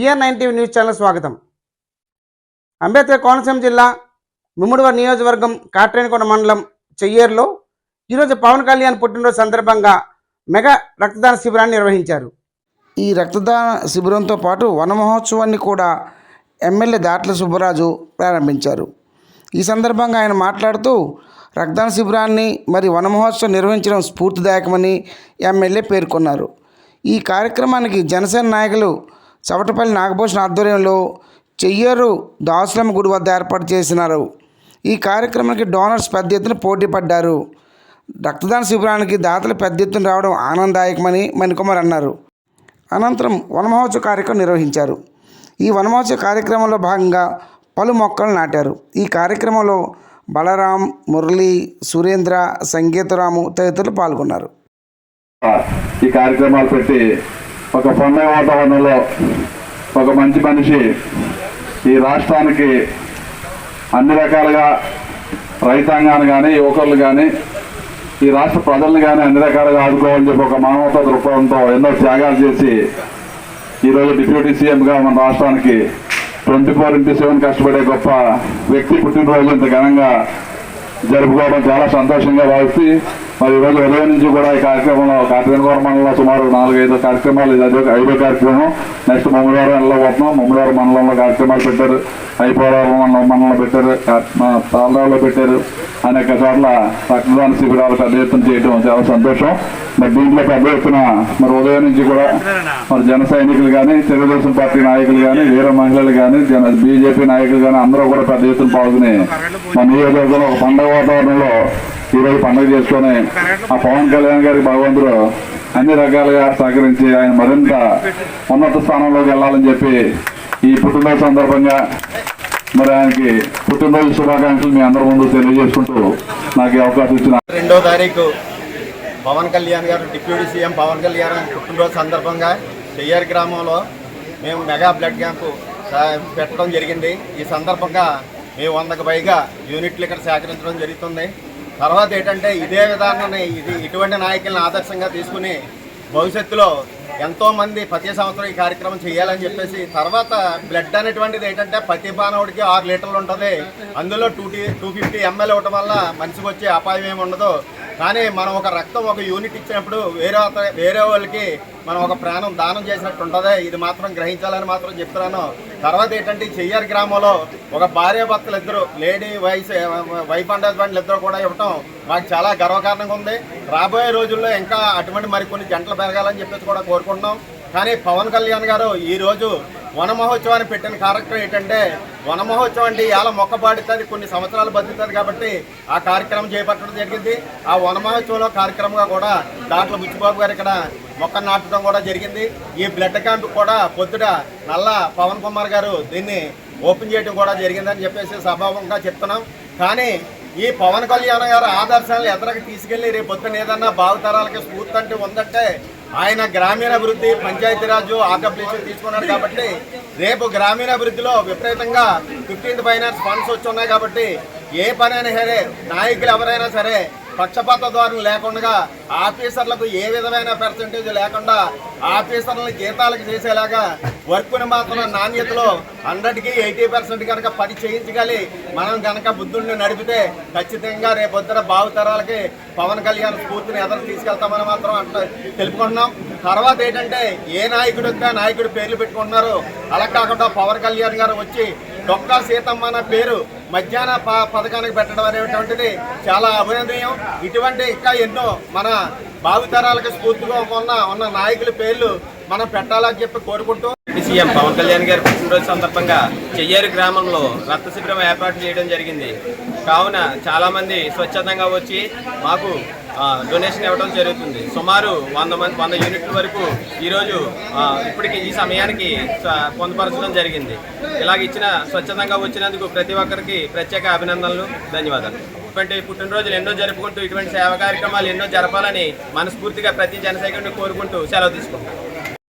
TR9 TV news channel స్వాగతం. అంబేద్కర్ కోనసీమ జిల్లా ముమ్మడివరం నియోజకవర్గం కాట్రేనికొండ మండలం చెయ్యేరులో ఈరోజు పవన్ కళ్యాణ్ పుట్టినరోజు సందర్భంగా మెగా రక్తదాన శిబిరాన్ని నిర్వహించారు. ఈ రక్తదాన శిబిరంతో పాటు వన మహోత్సవాన్ని కూడా ఎమ్మెల్యే దాట్ల సుబ్బరాజు ప్రారంభించారు. ఈ సందర్భంగా ఆయన మాట్లాడుతూ రక్తదాన శిబిరాన్ని వన మహోత్సవం నిర్వహించడం స్ఫూర్తిదాయకమని ఎమ్మెల్యే పేర్కొన్నారు. ఈ కార్యక్రమానికి జనసేన నాయకులు చవటపల్లి నాగభూషణ్ ఆధ్వర్యంలో చెయ్యేరు దాసులమ్మ గుడి వద్ద ఏర్పాటు చేసినారు. ఈ కార్యక్రమానికి డోనర్స్ పెద్ద ఎత్తున పోటీ పడ్డారు. రక్తదాన శిబిరానికి దాతలు పెద్ద ఎత్తున రావడం ఆనందదాయకమని మణికుమార్ అన్నారు. అనంతరం వనమహోత్సవ కార్యక్రమం నిర్వహించారు. ఈ వనమహోత్సవ కార్యక్రమంలో భాగంగా పలు మొక్కలు నాటారు. ఈ కార్యక్రమంలో బలరాం, మురళి, సురేంద్ర, సంగీతరాము తదితరులు పాల్గొన్నారు. ఈ కార్యక్రమాలు పెట్టి ఒక పండుగ వాతావరణంలో ఒక మంచి మనిషి ఈ రాష్ట్రానికి అన్ని రకాలుగా రైతాంగాన్ని కానీ యువకులు కానీ ఈ రాష్ట్ర ప్రజలను కానీ అన్ని రకాలుగా ఆదుకోవాలని చెప్పి ఒక మానవతా దృక్పథంతో ఎన్నో త్యాగాలు చేసి ఈరోజు డిప్యూటీ సీఎంగా మన రాష్ట్రానికి 24/7 కష్టపడే గొప్ప వ్యక్తి పుట్టినరోజు ఇంత ఘనంగా జరుపుకోవడం చాలా సంతోషంగా భావిస్తూ మరి ఈరోజు ఉదయం నుంచి కూడా ఈ కార్యక్రమంలో కాట్రేనికొండ మండలంలో సుమారు 4-5 కార్యక్రమాలు, ఇది 5వ కార్యక్రమం. నెక్స్ట్ ముమ్మడివరం వెళ్ళబోతున్నాం. ముమ్మడివరం మండలంలో కార్యక్రమాలు పెట్టారు, ఐపోవరం మండలంలో పెట్టారు, తాళరావులో పెట్టారు. అనేక చోట్ల రక్తదాన శిబిరాలు పెద్ద ఎత్తున చేయడం చాలా సంతోషం. మరి దీంట్లో పెద్ద ఎత్తున మరి ఉదయం నుంచి కూడా మరి జన సైనికులు కానీ, తెలుగుదేశం పార్టీ నాయకులు కానీ, వీర మహిళలు కానీ, బీజేపీ నాయకులు కానీ అందరూ కూడా పెద్ద ఎత్తున పాల్గొని మన నియోజకవర్గంలో ఒక పండుగ వాతావరణంలో ఈరోజు పండుగ చేసుకొని ఆ పవన్ కళ్యాణ్ గారికి భగవంతుడు అన్ని రకాలుగా సహకరించి ఆయన మరింత ఉన్నత స్థానంలోకి వెళ్ళాలని చెప్పి ఈ పుట్టినరోజు సందర్భంగా మరి ఆయనకి పుట్టినరోజు శుభాకాంక్షలు మీ అందరి ముందు తెలియజేసుకుంటూ నాకు ఈ అవకాశం ఇచ్చిన 2వ తారీఖు పవన్ కళ్యాణ్ గారు, డిప్యూటీ సీఎం పవన్ కళ్యాణ్ పుట్టినరోజు సందర్భంగా చెయ్యేరు గ్రామంలో మేము మెగా బ్లడ్ క్యాంపు పెట్టడం జరిగింది. ఈ సందర్భంగా మేము 100కు పైగా యూనిట్లు ఇక్కడ సేకరించడం జరుగుతుంది. తర్వాత ఏంటంటే ఇదే విధానాన్ని ఇటువంటి నాయకులను ఆదర్శంగా తీసుకుని భవిష్యత్తులో ఎంతోమంది ప్రతి సంవత్సరం ఈ కార్యక్రమం చేయాలని చెప్పేసి, తర్వాత బ్లడ్ అనేటువంటిది ఏంటంటే ప్రతి మానవుడికి 6 లీటర్లు ఉంటుంది. అందులో 250 ml ఇవ్వటం వల్ల మనిషికి వచ్చే అపాయం ఏమి ఉండదు. కానీ మనం ఒక రక్తం ఒక యూనిట్ ఇచ్చినప్పుడు వేరే వాళ్ళకి మనం ఒక ప్రాణం దానం చేసినట్టు ఉంటుంది. ఇది మాత్రం గ్రహించాలని మాత్రం చెప్తున్నాను. తర్వాత ఏంటంటే చెయ్యేరు గ్రామంలో ఒక భార్యాభర్తలు ఇద్దరు, వైఫ్ అండ్ హస్బెండ్లు ఇద్దరు కూడా ఇవ్వటం మాకు చాలా గర్వకారణంగా ఉంది. రాబోయే రోజుల్లో ఇంకా అటువంటి మరికొన్ని జంటలు పెరగాలని చెప్పేసి కూడా కోరుకుంటున్నాం. కానీ పవన్ కళ్యాణ్ గారు ఈరోజు వన మహోత్సవాన్ని పెట్టిన కార్యక్రమం ఏంటంటే, వన మహోత్సవం అంటే ఇలా మొక్క పాడుతుంది, కొన్ని సంవత్సరాలు బతుకుతుంది కాబట్టి ఆ కార్యక్రమం చేపట్టడం జరిగింది. ఆ వన మహోత్సవంలో కార్యక్రమంగా కూడా దాంట్లో బుచ్చిబాబు గారు ఇక్కడ మొక్క నాటడం కూడా జరిగింది. ఈ బ్లడ్ క్యాంప్ కూడా పొద్దుట నల్ల పవన్ కుమార్ గారు దీన్ని ఓపెన్ చేయడం కూడా జరిగిందని చెప్పేసి సభాముఖంగా చెప్తున్నాం. కానీ ఈ పవన్ కళ్యాణ్ గారు ఆదర్శాలను ఎదురుకి తీసుకెళ్లి రేపు పొద్దున ఏదన్నా భావితరాలకి స్ఫూర్తి అంటే ఉందంటే ఆయన గ్రామీణాభివృద్ధి, పంచాయతీరాజు, ఆర్డబ్ల్యూసీ తీసుకున్నాడు. కాబట్టి రేపు గ్రామీణాభివృద్ధిలో విపరీతంగా 15th ఫైనాన్స్ ఫండ్స్ వచ్చి ఉన్నాయి. కాబట్టి ఏ పనైనా సరే నాయకులు ఎవరైనా సరే పక్షపాత ధోరణి లేకుండా, ఆఫీసర్లకు ఏ విధమైన పర్సంటేజ్ లేకుండా ఆఫీసర్లను జీతాలకు చేసేలాగా వర్క్ని మాత్రం నాణ్యతలో 100కి 80% కనుక పని చేయించగలి మనం కనుక బుద్ధుడిని నడిపితే ఖచ్చితంగా రేపొద్దున భావితరాలకి పవన్ కళ్యాణ్ స్ఫూర్తిని ఎదురు తీసుకెళ్తామని మాత్రం అట్లా తెలుపుకుంటున్నాం. తర్వాత ఏంటంటే ఏ నాయకుడు పేర్లు పెట్టుకుంటున్నారు, అలా కాకుండా పవన్ కళ్యాణ్ గారు వచ్చి డొక్కా సీతమ్మ అన్న పేరు మధ్యాహ్న పథకానికి పెట్టడం అనేటువంటిది చాలా అభినందనీయం. ఇటువంటి ఇంకా ఎన్నో మన భావితరాలకు స్ఫూర్తిగా ఉన్న నాయకుల పేర్లు మనం పెట్టాలని చెప్పి కోరుకుంటూ సీఎం పవన్ కళ్యాణ్ గారి పుట్టినరోజు సందర్భంగా చెయ్యేరు గ్రామంలో రక్త శిబిరం ఏర్పాటు చేయడం జరిగింది. కావున చాలామంది స్వచ్ఛందంగా వచ్చి మాకు డొనేషన్ ఇవ్వడం జరుగుతుంది. సుమారు 100 యూనిట్ల వరకు ఈరోజు ఇప్పటికి ఈ సమయానికి పొందుపరచడం జరిగింది. ఇలాగ స్వచ్ఛందంగా వచ్చినందుకు ప్రతి ఒక్కరికి ప్రత్యేక అభినందనలు, ధన్యవాదాలు. ఇటువంటి పుట్టినరోజులు ఎన్నో జరుపుకుంటూ ఇటువంటి సేవా కార్యక్రమాలు ఎన్నో జరపాలని మనస్ఫూర్తిగా ప్రతి జనసైనికుడిని కోరుకుంటూ సెలవు తీసుకుంటాం.